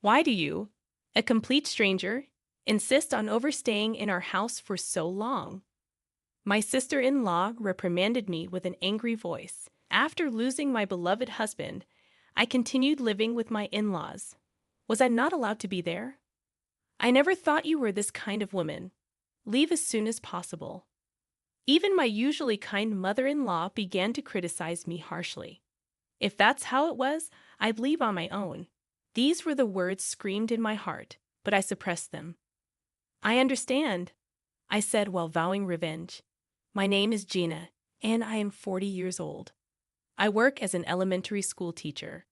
Why do you, a complete stranger, insist on overstaying in our house for so long? My sister-in-law reprimanded me with an angry voice. After losing my beloved husband, I continued living with my in-laws. Was I not allowed to be there? I never thought you were this kind of woman. Leave as soon as possible. Even my usually kind mother-in-law began to criticize me harshly. If that's how it was, I'd leave on my own. These were the words screamed in my heart, but I suppressed them. I understand, I said while vowing revenge. My name is Gina, and I am 40 years old. I work as an elementary school teacher.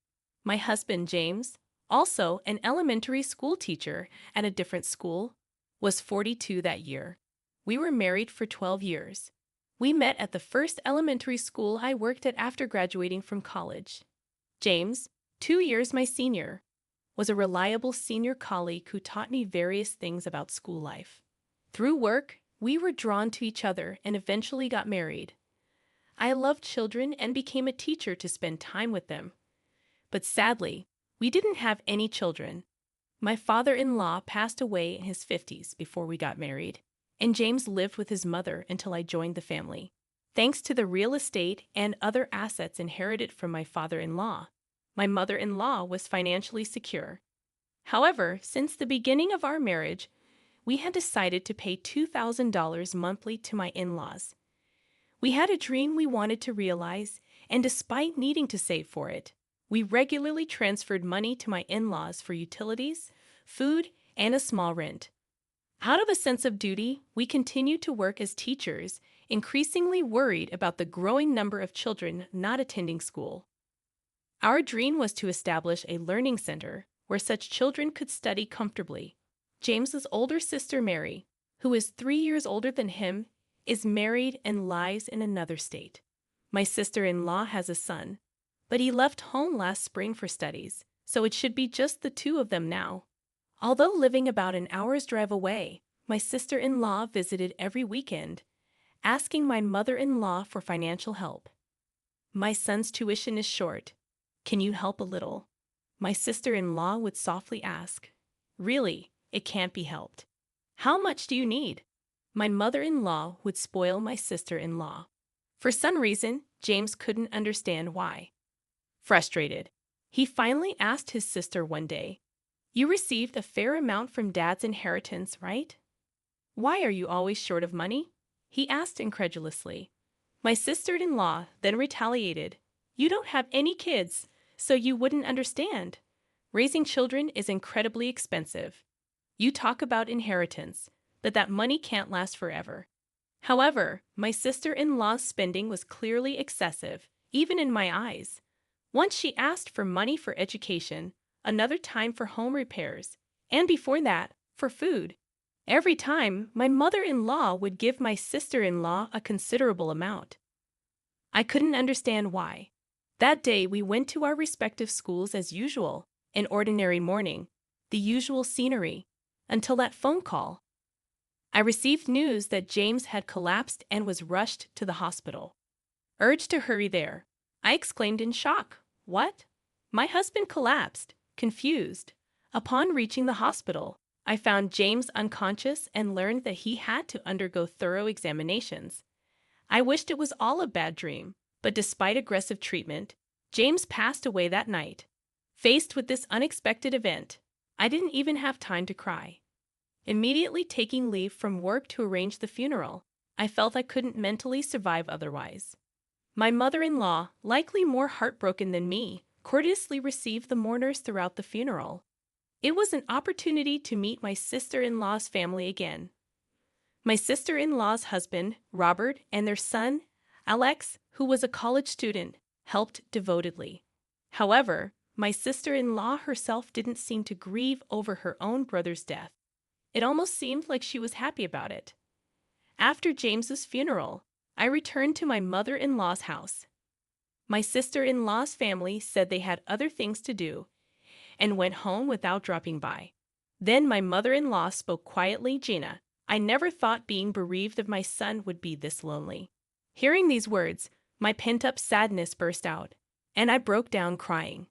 My husband, James, also an elementary school teacher at a different school, was 42 that year. We were married for 12 years. We met at the first elementary school I worked at after graduating from college. James, 2 years my senior, was a reliable senior colleague who taught me various things about school life. Through work, we were drawn to each other and eventually got married. I loved children and became a teacher to spend time with them. But sadly, we didn't have any children. My father-in-law passed away in his 50s before we got married, and James lived with his mother until I joined the family. Thanks to the real estate and other assets inherited from my father-in-law, my mother-in-law was financially secure. However, since the beginning of our marriage, we had decided to pay $2,000 monthly to my in-laws. We had a dream we wanted to realize, and despite needing to save for it, we regularly transferred money to my in-laws for utilities, food, and a small rent. Out of a sense of duty, we continued to work as teachers, increasingly worried about the growing number of children not attending school. Our dream was to establish a learning center where such children could study comfortably. James's older sister, Mary, who is 3 years older than him, is married and lives in another state. My sister-in-law has a son, but he left home last spring for studies, so it should be just the two of them now. Although living about an hour's drive away, my sister-in-law visited every weekend, asking my mother-in-law for financial help. My son's tuition is short. Can you help a little? My sister-in-law would softly ask. Really, it can't be helped. How much do you need? My mother-in-law would spoil my sister-in-law. For some reason, James couldn't understand why. Frustrated, he finally asked his sister one day, "You received a fair amount from Dad's inheritance, right? Why are you always short of money?" he asked incredulously. My sister-in-law then retaliated, "You don't have any kids, so you wouldn't understand. Raising children is incredibly expensive. You talk about inheritance, but that money can't last forever." However, my sister-in-law's spending was clearly excessive, even in my eyes. Once she asked for money for education, another time for home repairs, and before that, for food. Every time, my mother-in-law would give my sister-in-law a considerable amount. I couldn't understand why. That day, we went to our respective schools as usual, an ordinary morning, the usual scenery, until that phone call. I received news that James had collapsed and was rushed to the hospital. Urged to hurry there, I exclaimed in shock, "What?" My husband collapsed, confused. Upon reaching the hospital, I found James unconscious and learned that he had to undergo thorough examinations. I wished it was all a bad dream, but despite aggressive treatment, James passed away that night. Faced with this unexpected event, I didn't even have time to cry. Immediately taking leave from work to arrange the funeral, I felt I couldn't mentally survive otherwise. My mother-in-law, likely more heartbroken than me, courteously received the mourners throughout the funeral. It was an opportunity to meet my sister-in-law's family again. My sister-in-law's husband, Robert, and their son, Alex, who was a college student, helped devotedly. However, my sister-in-law herself didn't seem to grieve over her own brother's death. It almost seemed like she was happy about it. After James's funeral, I returned to my mother-in-law's house. My sister-in-law's family said they had other things to do and went home without dropping by. Then my mother-in-law spoke quietly, "Gina, I never thought being bereaved of my son would be this lonely." Hearing these words, my pent-up sadness burst out, and I broke down crying.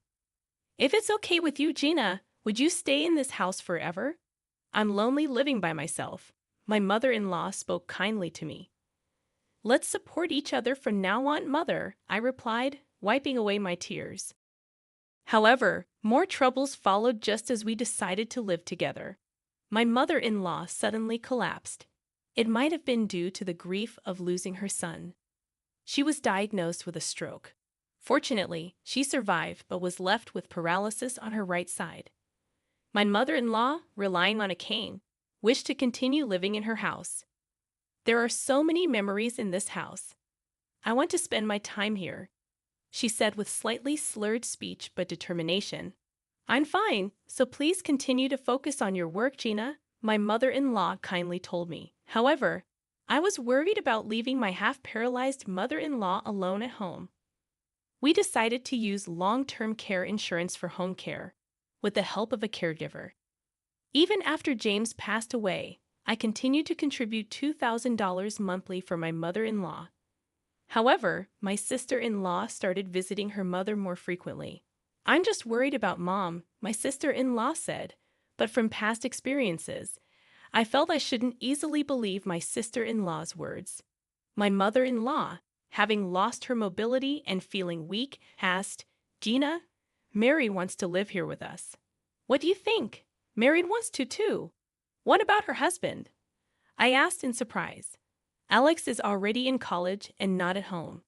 "If it's okay with you, Gina, Would you stay in this house forever? I'm lonely living by myself. My mother-in-law spoke kindly to me. Let's support each other from now on, mother, I replied, wiping away my tears. However, more troubles followed just as we decided to live together. My mother-in-law suddenly collapsed. It might have been due to the grief of losing her son. She was diagnosed with a stroke. Fortunately, she survived but was left with paralysis on her right side. My mother-in-law, relying on a cane, wished to continue living in her house. There are so many memories in this house. I want to spend my time here, she said with slightly slurred speech but determination. I'm fine, so please continue to focus on your work, Gina, my mother-in-law kindly told me. However, I was worried about leaving my half-paralyzed mother-in-law alone at home. We decided to use long-term care insurance for home care, with the help of a caregiver. Even after James passed away, I continued to contribute $2,000 monthly for my mother-in-law. However, my sister-in-law started visiting her mother more frequently. I'm just worried about Mom, my sister-in-law said, but from past experiences, I felt I shouldn't easily believe my sister-in-law's words. My mother-in-law, having lost her mobility and feeling weak, asked, Gina, Mary wants to live here with us. What do you think? Mary wants to too. What about her husband? I asked in surprise. Alex is already in college and not at home.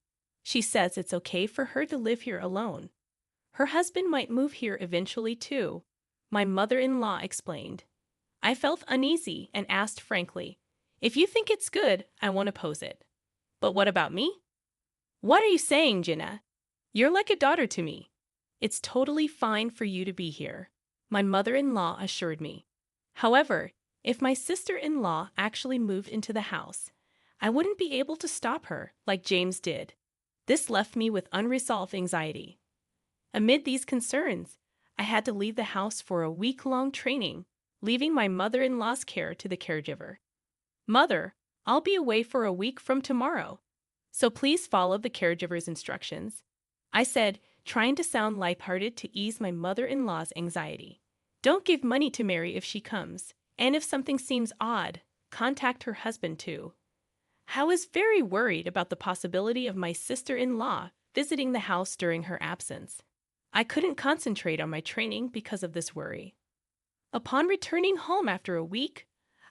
She says it's okay for her to live here alone. Her husband might move here eventually too, my mother-in-law explained. I felt uneasy and asked frankly, if you think it's good, I won't oppose it. But what about me? What are you saying, Gina? You're like a daughter to me. It's totally fine for you to be here, my mother-in-law assured me. However, if my sister-in-law actually moved into the house, I wouldn't be able to stop her like James did. This left me with unresolved anxiety. Amid these concerns, I had to leave the house for a week-long training, leaving my mother-in-law's care to the caregiver. Mother, I'll be away for a week from tomorrow, so please follow the caregiver's instructions, I said, trying to sound lighthearted to ease my mother-in-law's anxiety. Don't give money to Mary if she comes, and if something seems odd, contact her husband too. I was very worried about the possibility of my sister-in-law visiting the house during her absence. I couldn't concentrate on my training because of this worry. Upon returning home after a week,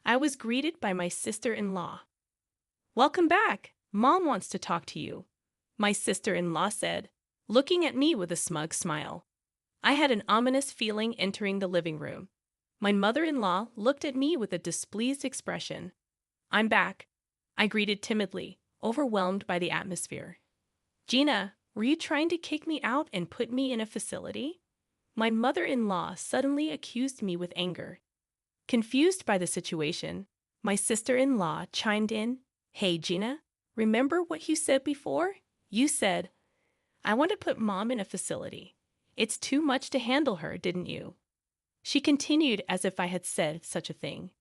I was greeted by my sister-in-law. Welcome back. Mom wants to talk to you, my sister-in-law said, looking at me with a smug smile. I had an ominous feeling entering the living room. My mother-in-law looked at me with a displeased expression. I'm back, I greeted timidly, overwhelmed by the atmosphere. Gina, were you trying to kick me out and put me in a facility? My mother-in-law suddenly accused me with anger. Confused by the situation, my sister-in-law chimed in, Hey, Gina, remember what you said before? You said, I want to put Mom in a facility. It's too much to handle her, didn't you? She continued as if I had said such a thing.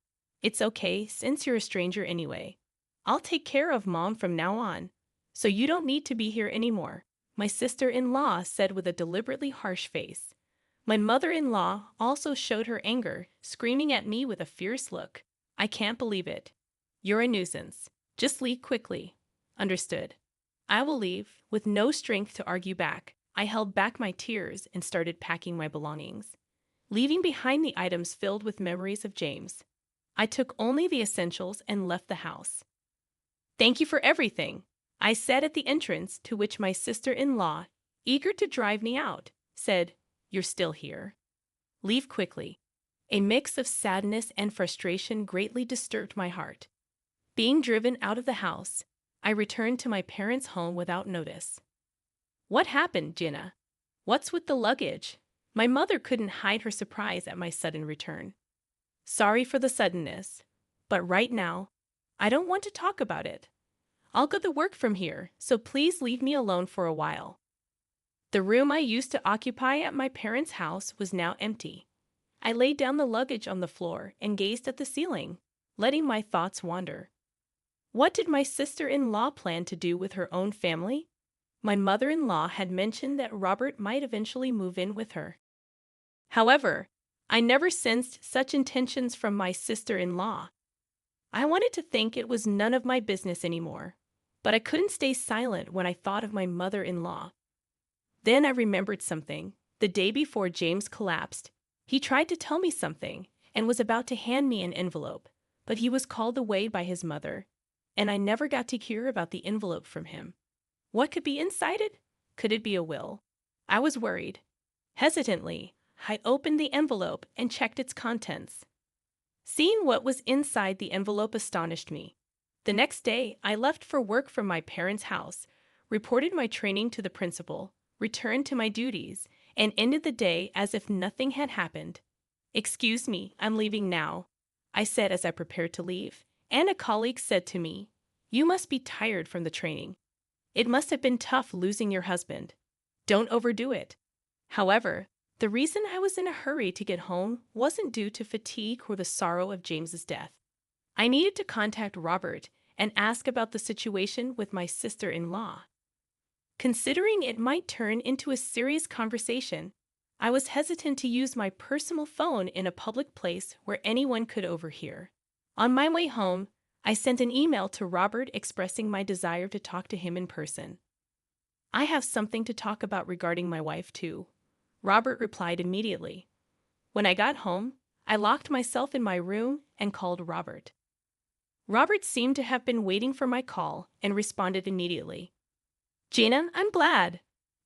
It's okay, since you're a stranger anyway. I'll take care of Mom from now on, so you don't need to be here anymore, my sister-in-law said with a deliberately harsh face. My mother-in-law also showed her anger, screaming at me with a fierce look. I can't believe it. You're a nuisance. Just leave quickly. Understood. I will leave. With no strength to argue back, I held back my tears and started packing my belongings, leaving behind the items filled with memories of James. I took only the essentials and left the house. Thank you for everything, I said at the entrance, to which my sister-in-law, eager to drive me out, said, You're still here. Leave quickly. A mix of sadness and frustration greatly disturbed my heart. Being driven out of the house, I returned to my parents' home without notice. What happened, Gina? What's with the luggage? My mother couldn't hide her surprise at my sudden return. Sorry for the suddenness, but right now, I don't want to talk about it. I'll go to work from here, so please leave me alone for a while. The room I used to occupy at my parents' house was now empty. I laid down the luggage on the floor and gazed at the ceiling, letting my thoughts wander. What did my sister-in-law plan to do with her own family? My mother-in-law had mentioned that Robert might eventually move in with her. However, I never sensed such intentions from my sister-in-law. I wanted to think it was none of my business anymore, but I couldn't stay silent when I thought of my mother-in-law. Then I remembered something. The day before James collapsed, he tried to tell me something and was about to hand me an envelope, but he was called away by his mother, and I never got to hear about the envelope from him. What could be inside it? Could it be a will? I was worried. Hesitantly, I opened the envelope and checked its contents. Seeing what was inside the envelope astonished me. The next day, I left for work from my parents' house, reported my training to the principal, returned to my duties, and ended the day as if nothing had happened. "Excuse me, I'm leaving now," I said as I prepared to leave, and a colleague said to me, "You must be tired from the training. It must have been tough losing your husband. Don't overdo it." However, the reason I was in a hurry to get home wasn't due to fatigue or the sorrow of James's death. I needed to contact Robert and ask about the situation with my sister-in-law. Considering it might turn into a serious conversation, I was hesitant to use my personal phone in a public place where anyone could overhear. On my way home, I sent an email to Robert expressing my desire to talk to him in person. "I have something to talk about regarding my wife, too," Robert replied immediately. When I got home, I locked myself in my room and called Robert. Robert seemed to have been waiting for my call and responded immediately. "Gina, I'm glad.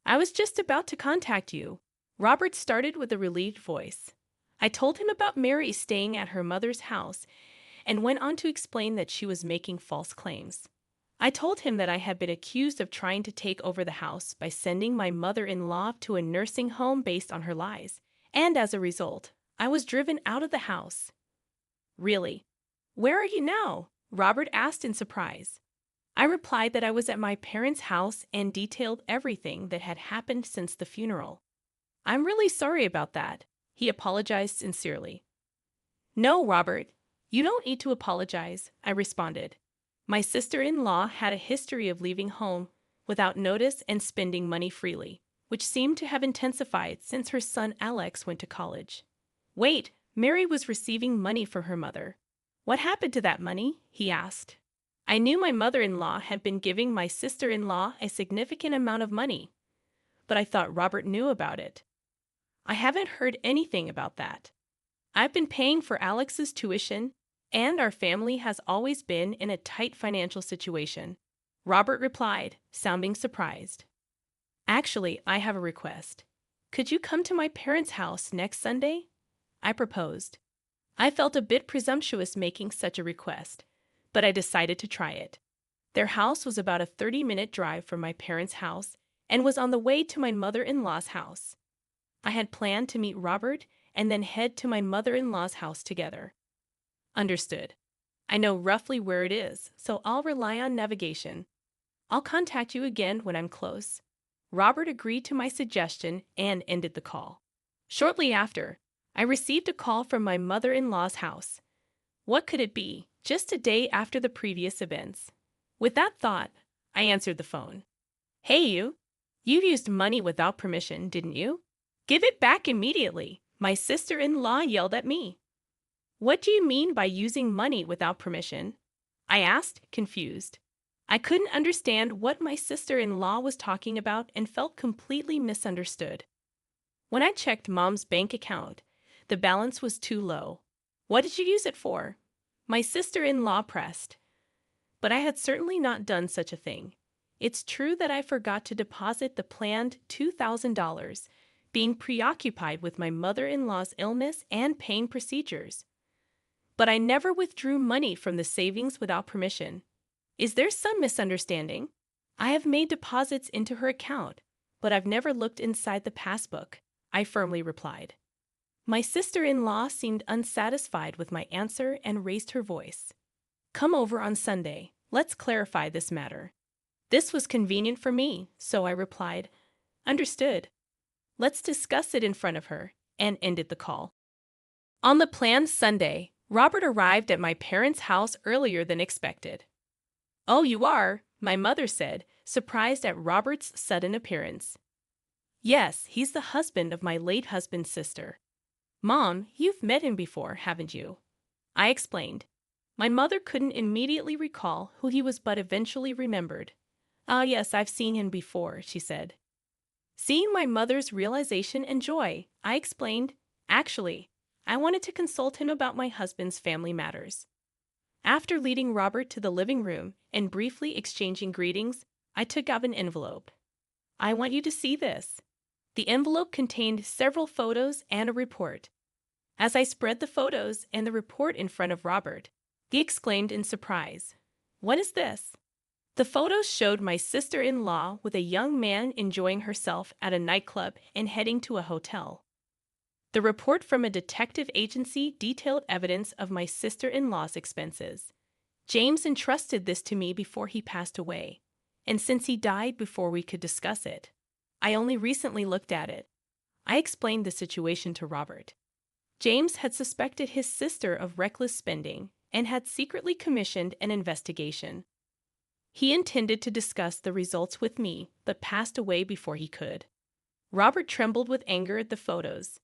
I was just about to contact you." Robert started with a relieved voice. I told him about Mary staying at her mother's house and went on to explain that she was making false claims. I told him that I had been accused of trying to take over the house by sending my mother-in-law to a nursing home based on her lies, and as a result, I was driven out of the house. "Really? Where are you now?" Robert asked in surprise. I replied that I was at my parents' house and detailed everything that had happened since the funeral. "I'm really sorry about that," he apologized sincerely. "No, Robert, you don't need to apologize," I responded. My sister-in-law had a history of leaving home without notice and spending money freely, which seemed to have intensified since her son Alex went to college. "Wait, Mary was receiving money from her mother. What happened to that money?" he asked. I knew my mother-in-law had been giving my sister-in-law a significant amount of money, but I thought Robert knew about it. "I haven't heard anything about that. I've been paying for Alex's tuition, and our family has always been in a tight financial situation," Robert replied, sounding surprised. "Actually, I have a request. Could you come to my parents' house next Sunday?" I proposed. I felt a bit presumptuous making such a request, but I decided to try it. Their house was about a 30-minute drive from my parents' house and was on the way to my mother-in-law's house. I had planned to meet Robert and then head to my mother-in-law's house together. "Understood. I know roughly where it is, so I'll rely on navigation. I'll contact you again when I'm close." Robert agreed to my suggestion and ended the call. Shortly after, I received a call from my mother-in-law's house. What could it be, just a day after the previous events? With that thought, I answered the phone. "Hey, you! You used money without permission, didn't you? Give it back immediately," my sister-in-law yelled at me. "What do you mean by using money without permission?" I asked, confused. I couldn't understand what my sister-in-law was talking about and felt completely misunderstood. When I checked Mom's bank account, the balance was too low. "What did you use it for?" my sister-in-law pressed. But I had certainly not done such a thing. It's true that I forgot to deposit the planned $2,000, being preoccupied with my mother-in-law's illness and pain procedures. But I never withdrew money from the savings without permission. Is there some misunderstanding? I have made deposits into her account, but I've never looked inside the passbook, I firmly replied. My sister-in-law seemed unsatisfied with my answer and raised her voice. "Come over on Sunday. Let's clarify this matter." This was convenient for me, so I replied, "Understood. Let's discuss it in front of her," and ended the call. On the planned Sunday, Robert arrived at my parents' house earlier than expected. "Oh, you are?" my mother said, surprised at Robert's sudden appearance. "Yes, he's the husband of my late husband's sister." Mom, you've met him before, haven't you? I explained. My mother couldn't immediately recall who he was but eventually remembered. Ah, yes, I've seen him before, she said. Seeing my mother's realization and joy, I explained, actually, I wanted to consult him about my husband's family matters. After leading Robert to the living room and briefly exchanging greetings, I took out an envelope. I want you to see this. The envelope contained several photos and a report. As I spread the photos and the report in front of Robert, he exclaimed in surprise, "What is this?" The photos showed my sister-in-law with a young man enjoying herself at a nightclub and heading to a hotel. The report from a detective agency detailed evidence of my sister-in-law's expenses. James entrusted this to me before he passed away, and since he died before we could discuss it, I only recently looked at it. I explained the situation to Robert. James had suspected his sister of reckless spending and had secretly commissioned an investigation. He intended to discuss the results with me, but passed away before he could. Robert trembled with anger at the photos.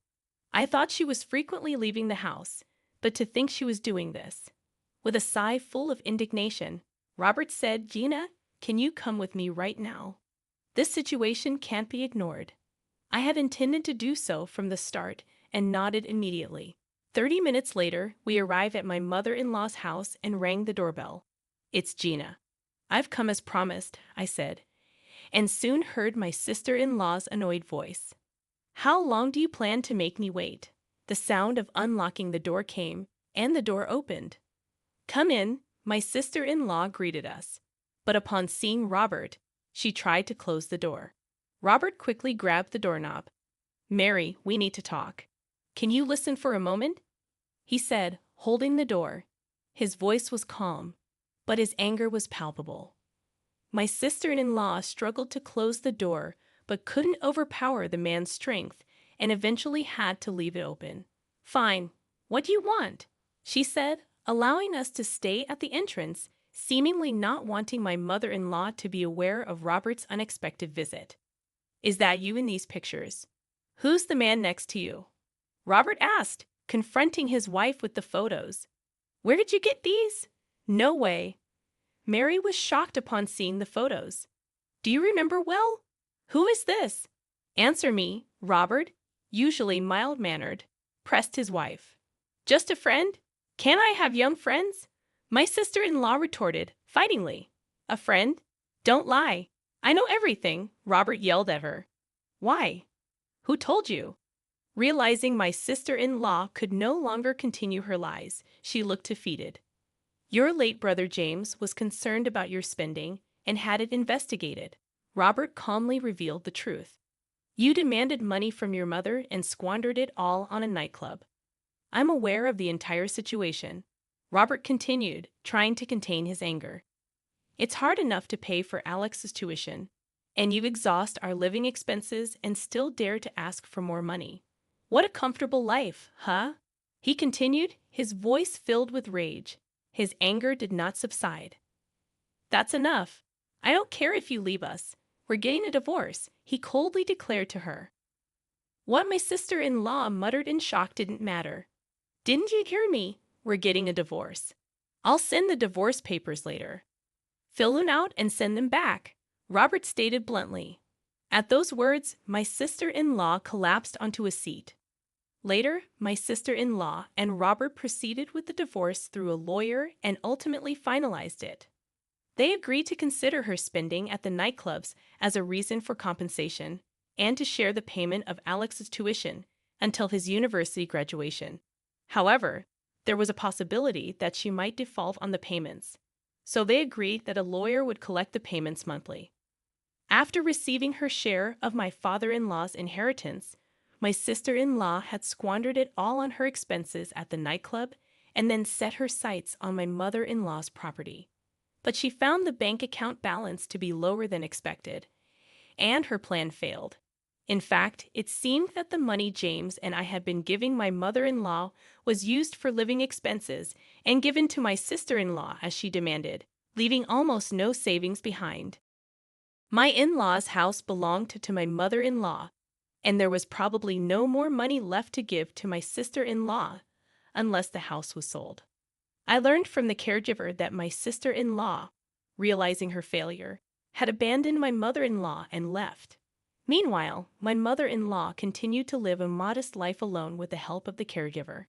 I thought she was frequently leaving the house, but to think she was doing this. With a sigh full of indignation, Robert said, "Gina, can you come with me right now? This situation can't be ignored." I had intended to do so from the start and nodded immediately. 30 minutes later, we arrived at my mother-in-law's house and rang the doorbell. "It's Gina." "I've come as promised," I said, and soon heard my sister-in-law's annoyed voice. "How long do you plan to make me wait?" The sound of unlocking the door came, and the door opened. "Come in," my sister-in-law greeted us. But upon seeing Robert, she tried to close the door. Robert quickly grabbed the doorknob. "Mary, we need to talk. Can you listen for a moment?" he said, holding the door. His voice was calm, but his anger was palpable. My sister-in-law struggled to close the door, but couldn't overpower the man's strength and eventually had to leave it open. "Fine. What do you want?" she said, allowing us to stay at the entrance, seemingly not wanting my mother-in-law to be aware of Robert's unexpected visit. "Is that you in these pictures? Who's the man next to you?" Robert asked, confronting his wife with the photos. "Where did you get these?" "No way." Mary was shocked upon seeing the photos. "Do you remember well? Who is this?" "Answer me," Robert, usually mild-mannered, pressed his wife. "Just a friend? Can't I have young friends?" My sister-in-law retorted, fightingly. "A friend? Don't lie. I know everything," Robert yelled at her. "Why? Who told you?" Realizing my sister-in-law could no longer continue her lies, she looked defeated. "Your late brother James was concerned about your spending and had it investigated." Robert calmly revealed the truth. "You demanded money from your mother and squandered it all on a nightclub." "I'm aware of the entire situation," Robert continued, trying to contain his anger. "It's hard enough to pay for Alex's tuition, and you exhaust our living expenses and still dare to ask for more money. What a comfortable life, huh?" he continued, his voice filled with rage. His anger did not subside. "That's enough. I don't care if you leave us. We're getting a divorce," he coldly declared to her. What my sister-in-law muttered in shock didn't matter. "Didn't you hear me? We're getting a divorce. I'll send the divorce papers later. Fill them out and send them back," Robert stated bluntly. At those words, my sister-in-law collapsed onto a seat. Later, my sister-in-law and Robert proceeded with the divorce through a lawyer and ultimately finalized it. They agreed to consider her spending at the nightclubs as a reason for compensation and to share the payment of Alex's tuition until his university graduation. However, there was a possibility that she might default on the payments, so they agreed that a lawyer would collect the payments monthly. After receiving her share of my father-in-law's inheritance, my sister-in-law had squandered it all on her expenses at the nightclub and then set her sights on my mother-in-law's property. But she found the bank account balance to be lower than expected, and her plan failed. In fact, it seemed that the money James and I had been giving my mother-in-law was used for living expenses and given to my sister-in-law as she demanded, leaving almost no savings behind. My in-laws' house belonged to my mother-in-law, and there was probably no more money left to give to my sister-in-law unless the house was sold. I learned from the caregiver that my sister-in-law, realizing her failure, had abandoned my mother-in-law and left. Meanwhile, my mother-in-law continued to live a modest life alone with the help of the caregiver.